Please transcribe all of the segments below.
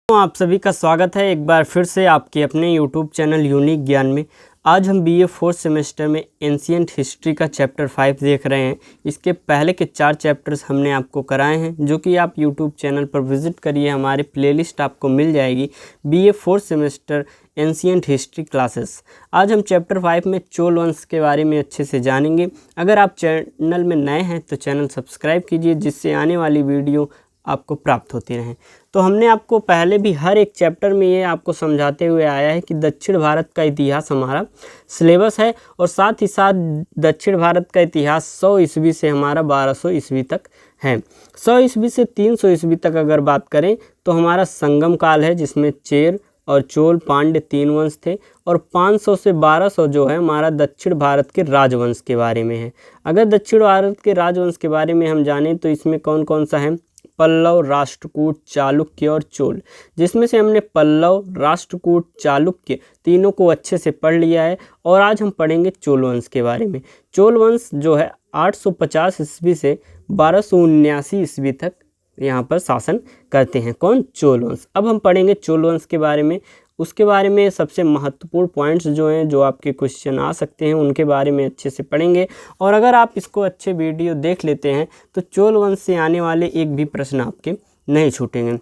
आप सभी का स्वागत है एक बार फिर से आपके अपने YouTube चैनल यूनिक ज्ञान में। आज हम BA 4th सेमेस्टर में एंशिएंट हिस्ट्री का चैप्टर 5 देख रहे हैं। इसके पहले के 4 चैप्टर्स हमने आपको कराए हैं, जो कि आप YouTube चैनल पर विजिट करिए, हमारे प्लेलिस्ट आपको मिल जाएगी BA 4th semester ancient history classes. आज हम चैप्टर 5 में चोल वंश के बारे में अच्छे से जानेंगे। अगर आप चैनल में नए हैं तो चैनल सब्सक्राइब कीजिए, जिससे आने वाली वीडियो आपको प्राप्त होती रहें। तो हमने आपको पहले भी हर एक चैप्टर में ये आपको समझाते हुए आया है कि दक्षिण भारत का इतिहास हमारा सिलेबस है, और साथ ही साथ दक्षिण भारत का इतिहास 100 ईस्वी से हमारा 1200 ईस्वी तक है। 100 ईस्वी से 300 ईस्वी तक अगर बात करें तो हमारा संगम काल है, जिसमें चेर और चोल पांड्य 3 वंश थे, और 500 से 1200 जो है हमारा दक्षिण भारत के राजवंश के बारे में है। अगर दक्षिण भारत के राजवंश के बारे में हम जानें तो इसमें कौन कौन सा है? पल्लव, राष्ट्रकूट, चालुक्य और चोल, जिसमें से हमने पल्लव, राष्ट्रकूट, चालुक्य तीनों को अच्छे से पढ़ लिया है। और आज हम पढ़ेंगे चोल वंश के बारे में। चोल वंश जो है 850 ईस्वी से 1279 ईस्वी तक यहाँ पर शासन करते हैं। कौन? चोल वंश। अब हम पढ़ेंगे चोल वंश के बारे में। उसके बारे में सबसे महत्वपूर्ण पॉइंट्स जो हैं, जो आपके क्वेश्चन आ सकते हैं, उनके बारे में अच्छे से पढ़ेंगे। और अगर आप इसको अच्छे वीडियो देख लेते हैं तो चोल वंश से आने वाले एक भी प्रश्न आपके नहीं छूटेंगे।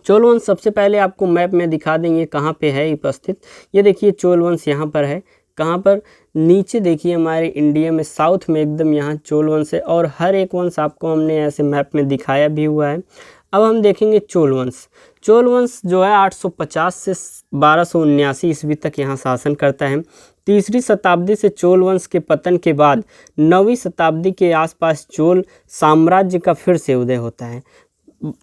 चोल वंश सबसे पहले आपको मैप में दिखा देंगे कहाँ पे है उपस्थित। ये देखिए चोल वंश यहाँ पर है। कहाँ पर? नीचे देखिए, हमारे इंडिया में साउथ में एकदम यहाँ चोल वंश है, और हर एक वंश आपको हमने ऐसे मैप में दिखाया भी हुआ है। अब हम देखेंगे चोल वंश। चोल वंश जो है 850 से 1279 ईस्वी तक यहाँ शासन करता है। 3री शताब्दी से चोल वंश के पतन के बाद 9वीं शताब्दी के आसपास चोल साम्राज्य का फिर से उदय होता है।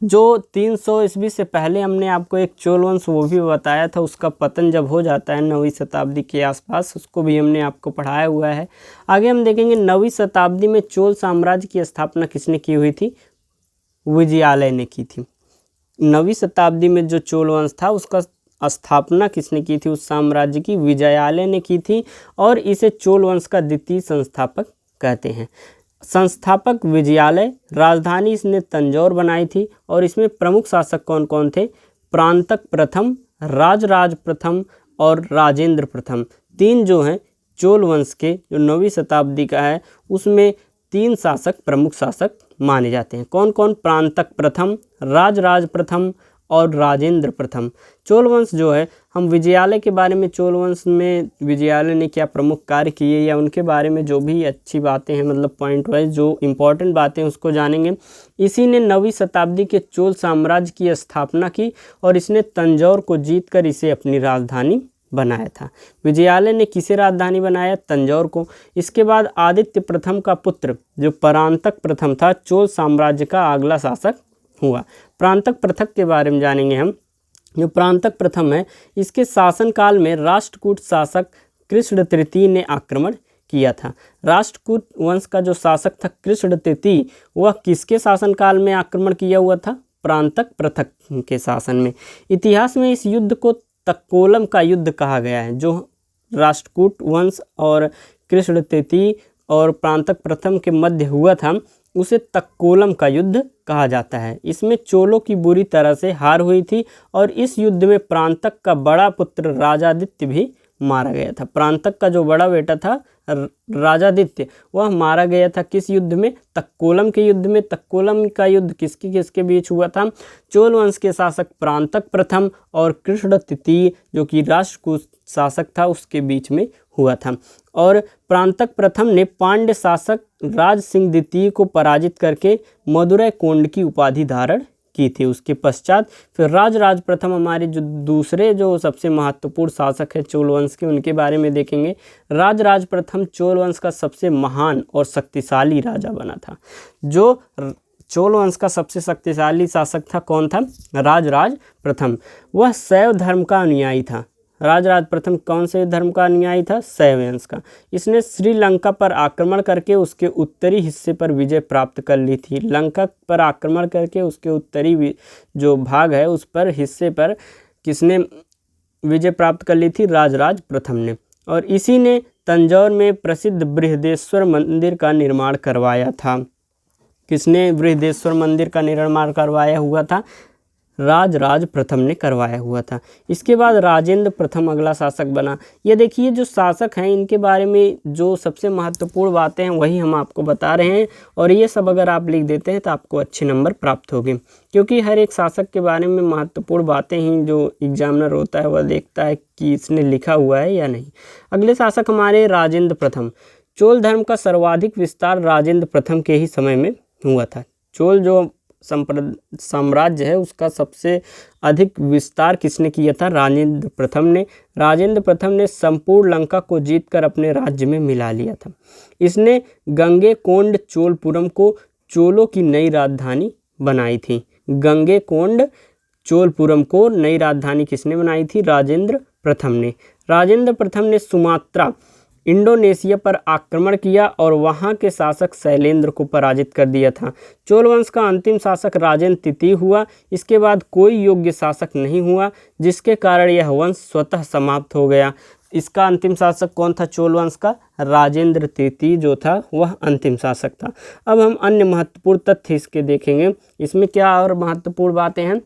जो 300 ईस्वी से पहले हमने आपको एक चोल वंश वो भी बताया था, उसका पतन जब हो जाता है 9वीं शताब्दी के आसपास, उसको भी हमने आपको पढ़ाया हुआ है। आगे हम देखेंगे 9वीं शताब्दी में चोल साम्राज्य की स्थापना किसने की हुई थी? विजयालय ने की थी। 9वीं शताब्दी में जो चोल वंश था उसका स्थापना किसने की थी? उस साम्राज्य की विजयालय ने की थी, और इसे चोल वंश का द्वितीय संस्थापक कहते हैं। संस्थापक विजयालय, राजधानी इसने तंजौर बनाई थी, और इसमें प्रमुख शासक कौन कौन थे? प्रांतक प्रथम, राजराज प्रथम और राजेंद्र प्रथम। 3 जो हैं चोल वंश के, जो 9वीं शताब्दी का है, उसमें 3 शासक प्रमुख शासक माने जाते हैं। कौन कौन? प्रांतक प्रथम, राजराज प्रथम और राजेंद्र प्रथम। चोल वंश जो है, हम विजयालय के बारे में, चोल वंश में विजयालय ने क्या प्रमुख कार्य किए या उनके बारे में जो भी अच्छी बातें हैं, मतलब पॉइंट वाइज जो इम्पोर्टेंट बातें उसको जानेंगे। इसी ने 9वीं शताब्दी के चोल साम्राज्य की स्थापना की, और इसने तंजौर को जीतकर इसे अपनी राजधानी बनाया था। विजयालय ने किसे राजधानी बनाया? तंजौर को। इसके बाद आदित्य प्रथम का पुत्र जो परांतक प्रथम था, चोल साम्राज्य का अगला शासक हुआ। प्रांतक प्रथम के बारे में जानेंगे हम। जो प्रांतक प्रथम है, इसके शासनकाल में राष्ट्रकूट शासक कृष्ण तृतीय ने आक्रमण किया था। राष्ट्रकूट वंश का जो शासक था कृष्ण तृतीय, वह किसके शासनकाल में आक्रमण किया हुआ था? प्रांतक प्रथम के शासन में। इतिहास में इस युद्ध को तक्कोलम का युद्ध कहा गया है। जो राष्ट्रकूट वंश और कृष्ण तृतीय और प्रांतक प्रथम के मध्य हुआ था, उसे तक्कोलम का युद्ध कहा जाता है। इसमें चोलों की बुरी तरह से हार हुई थी, और इस युद्ध में प्रांतक का बड़ा पुत्र राजादित्य भी मारा गया था। प्रांतक का जो बड़ा बेटा था राजादित्य, वह मारा गया था। किस युद्ध में? तक्कोलम के युद्ध में। तक्कोलम का युद्ध किसके किसके बीच हुआ था? चोल वंश के शासक प्रांतक प्रथम और कृष्ण तृतीय जो कि राष्ट्रकूट शासक था, उसके बीच में हुआ था। और प्रांतक प्रथम ने पांड्य शासक राज सिंह द्वितीय को पराजित करके मदुरै कोंड की उपाधि धारण की थी। उसके पश्चात फिर राजराज प्रथम, हमारे जो दूसरे जो सबसे महत्वपूर्ण शासक है चोल वंश के, उनके बारे में देखेंगे। राजराज प्रथम चोल वंश का सबसे महान और शक्तिशाली राजा बना था। जो चोल वंश का सबसे शक्तिशाली शासक था, कौन था? राजराज प्रथम। वह शैव धर्म का अनुयायी था। राजराज प्रथम कौन से धर्म का अनुयायी था? शैव वंश का। इसने श्रीलंका पर आक्रमण करके उसके उत्तरी हिस्से पर विजय प्राप्त कर ली थी। लंका पर आक्रमण करके उसके उत्तरी जो भाग है, उस पर हिस्से पर किसने विजय प्राप्त कर ली थी? राजराज प्रथम ने। और इसी ने तंजौर में प्रसिद्ध बृहदेश्वर मंदिर का निर्माण करवाया था। किसने बृहदेश्वर मंदिर का निर्माण करवाया हुआ था? राजराज प्रथम ने करवाया हुआ था। इसके बाद राजेंद्र प्रथम अगला शासक बना। ये देखिए जो शासक हैं इनके बारे में जो सबसे महत्वपूर्ण बातें हैं वही हम आपको बता रहे हैं, और ये सब अगर आप लिख देते हैं तो आपको अच्छे नंबर प्राप्त होंगे, क्योंकि हर एक शासक के बारे में महत्वपूर्ण बातें ही जो एग्जामिनर होता है वह देखता है कि इसने लिखा हुआ है या नहीं। अगले शासक हमारे राजेंद्र प्रथम। चोल धर्म का सर्वाधिक विस्तार राजेंद्र प्रथम के ही समय में हुआ था। चोल जो साम्राज्य है उसका सबसे अधिक विस्तार किसने किया था? राजेंद्र प्रथम ने। राजेंद्र प्रथम ने संपूर्ण लंका को जीतकर अपने राज्य में मिला लिया था। इसने गंगेकोंड चोलपुरम को चोलों की नई राजधानी बनाई थी। गंगेकोंड चोलपुरम को नई राजधानी किसने बनाई थी? राजेंद्र प्रथम ने। राजेंद्र प्रथम ने सुमात्रा इंडोनेशिया पर आक्रमण किया और वहां के शासक शैलेंद्र को पराजित कर दिया था। चोल वंश का अंतिम शासक राजेंद्र तृतीय हुआ। इसके बाद कोई योग्य शासक नहीं हुआ, जिसके कारण यह वंश स्वतः समाप्त हो गया। इसका अंतिम शासक कौन था? चोल वंश का राजेंद्र तृतीय जो था वह अंतिम शासक था। अब हम अन्य महत्वपूर्ण तथ्य इसके देखेंगे। इसमें क्या और महत्वपूर्ण बातें हैं?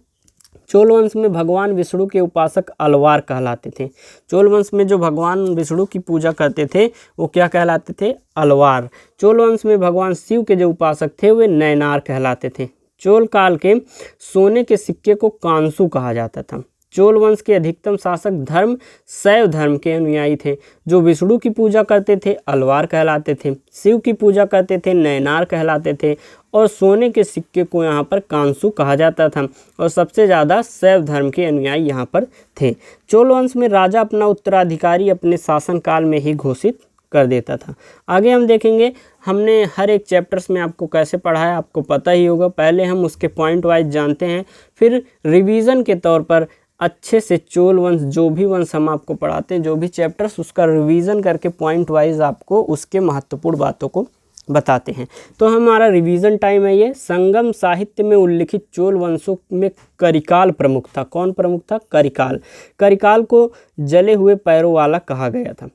चोल वंश में भगवान विष्णु के उपासक अलवार कहलाते थे। चोल वंश में जो भगवान विष्णु की पूजा करते थे वो क्या कहलाते थे? अलवार। चोल वंश में भगवान शिव के जो उपासक थे वे नैनार कहलाते थे। चोल काल के सोने के सिक्के को कांसू कहा जाता था। चोल वंश के अधिकतम शासक धर्म शैव धर्म के अनुयायी थे। जो विष्णु की पूजा करते थे अलवार कहलाते थे, शिव की पूजा करते थे नैनार कहलाते थे, और सोने के सिक्के को यहाँ पर कांसू कहा जाता था। और सबसे ज़्यादा शैव धर्म के अनुयायी यहाँ पर थे। चोल वंश में राजा अपना उत्तराधिकारी अपने शासनकाल में ही घोषित कर देता था। आगे हम देखेंगे, हमने हर एक चैप्टर्स में आपको कैसे पढ़ा है आपको पता ही होगा। पहले हम उसके पॉइंट वाइज जानते हैं, फिर रिवीजन के तौर पर अच्छे से चोल वंश जो भी वंश हम आपको पढ़ाते हैं, जो भी चैप्टर्स, उसका रिवीजन करके पॉइंट वाइज आपको उसके महत्वपूर्ण बातों को बताते हैं। तो हमारा रिवीजन टाइम है ये। संगम साहित्य में उल्लिखित चोल वंशों में करिकाल प्रमुख था। कौन प्रमुख था? करिकाल। करिकाल को जले हुए पैरों वाला कहा गया था।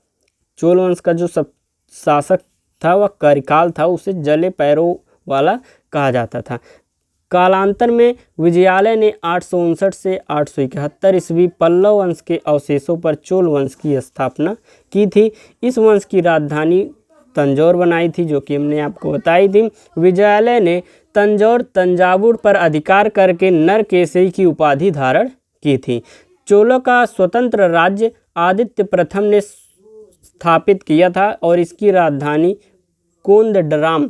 चोल वंश का जो सब शासक था वह करिकाल था, उसे जले पैरों वाला कहा जाता था। कालांतर में विजयालय ने 859 से 871 ईस्वी पल्लव वंश के अवशेषों पर चोल वंश की स्थापना की थी। इस वंश की राजधानी तंजौर बनाई थी, जो कि हमने आपको बताई थी। विजयालय ने तंजावुर पर अधिकार करके नरकेसरी की उपाधि धारण की थी। चोलों का स्वतंत्र राज्य आदित्य प्रथम ने स्थापित किया था और इसकी राजधानी कोदंडराम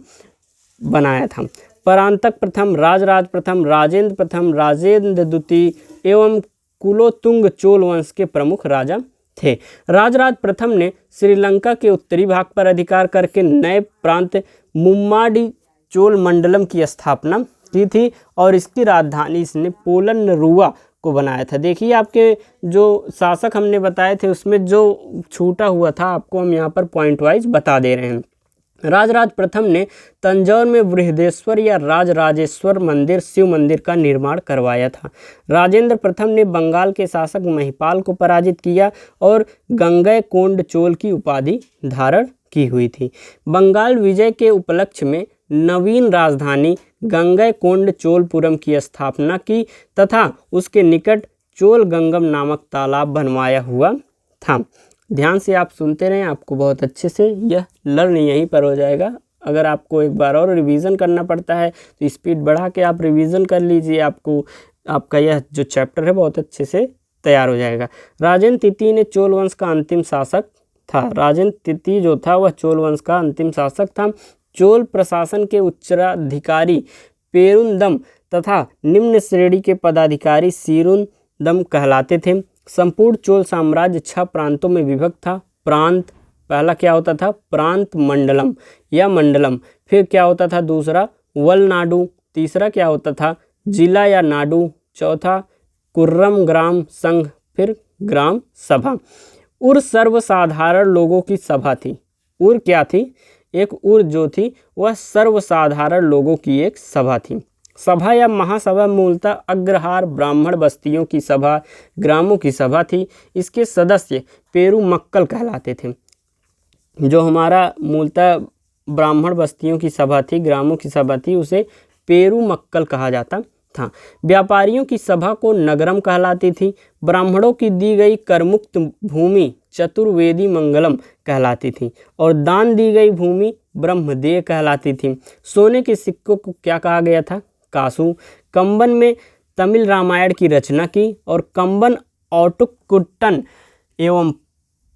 बनाया था। परांतक प्रथम, राजराज प्रथम, राजेंद्र प्रथम, राजेंद्र द्वितीय एवं कुलोत्तुंग चोल वंश के प्रमुख राजा थे। राजराज प्रथम ने श्रीलंका के उत्तरी भाग पर अधिकार करके नए प्रांत मुम्माडी चोल मंडलम की स्थापना की थी और इसकी राजधानी इसने पोलन्नरुवा को बनाया था। देखिए आपके जो शासक हमने बताए थे उसमें जो छूटा हुआ था आपको हम यहाँ पर पॉइंट वाइज बता दे रहे हैं। राजराज प्रथम ने तंजौर में बृहदेश्वर या राजराजेश्वर मंदिर शिव मंदिर का निर्माण करवाया था। राजेंद्र प्रथम ने बंगाल के शासक महिपाल को पराजित किया और गंगैकोंड चोल की उपाधि धारण की हुई थी। बंगाल विजय के उपलक्ष्य में नवीन राजधानी गंगैकोंड चोलपुरम की स्थापना की तथा उसके निकट चोल गंगम नामक तालाब बनवाया हुआ था। ध्यान से आप सुनते रहें, आपको बहुत अच्छे से यह लर्न यहीं पर हो जाएगा। अगर आपको एक बार और रिवीजन करना पड़ता है तो स्पीड बढ़ा के आप रिवीजन कर लीजिए, आपको आपका यह जो चैप्टर है बहुत अच्छे से तैयार हो जाएगा। राजेंद्र तृतीय ने चोल वंश का अंतिम शासक था। राजेंद्र तृतीय जो था वह चोल वंश का अंतिम शासक था। चोल प्रशासन के उत्तराधिकारी पेरुंदम तथा निम्न श्रेणी के पदाधिकारी सीरुंदम कहलाते थे। संपूर्ण चोल साम्राज्य 6 प्रांतों में विभक्त था। प्रांत पहला क्या होता था? प्रांत मंडलम या मंडलम। फिर क्या होता था? दूसरा वलनाडु। तीसरा क्या होता था? जिला या नाडु। चौथा कुर्रम ग्राम संघ, फिर ग्राम सभा। उर सर्वसाधारण लोगों की सभा थी। उर क्या थी? एक उर जो थी वह सर्वसाधारण लोगों की एक सभा थी। सभा या महासभा मूलतः अग्रहार ब्राह्मण बस्तियों की सभा, ग्रामों की सभा थी। इसके सदस्य पेरुमक्कल कहलाते थे। जो हमारा मूलतः ब्राह्मण बस्तियों की सभा थी, ग्रामों की सभा थी, उसे पेरुमक्कल कहा जाता था। व्यापारियों की सभा को नगरम कहलाती थी। ब्राह्मणों की दी गई करमुक्त भूमि चतुर्वेदी मंगलम कहलाती थी और दान दी गई भूमि ब्रह्मदेय कहलाती थी। सोने के सिक्कों को क्या कहा गया था? कासु। कंबन में तमिल रामायण की रचना की और कंबन औटुक्कुट्टन एवं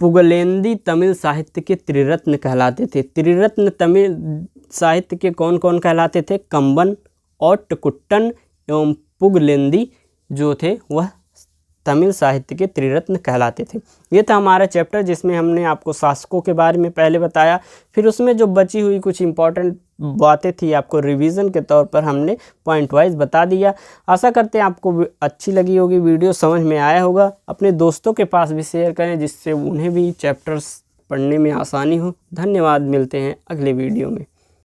पुगलेंदी तमिल साहित्य के त्रिरत्न कहलाते थे। त्रिरत्न तमिल साहित्य के कौन कौन कहलाते थे? कंबन, औटुक्कुट्टन एवं पुगलेंदी जो थे वह तमिल साहित्य के त्रिरत्न कहलाते थे। ये था हमारा चैप्टर जिसमें हमने आपको शासकों के बारे में पहले बताया, फिर उसमें जो बची हुई कुछ इंपॉर्टेंट बातें थी आपको रिवीजन के तौर पर हमने पॉइंट वाइज बता दिया। आशा करते हैं आपको अच्छी लगी होगी, वीडियो समझ में आया होगा। अपने दोस्तों के पास भी शेयर करें जिससे उन्हें भी चैप्टर्स पढ़ने में आसानी हो। धन्यवाद, मिलते हैं अगले वीडियो में।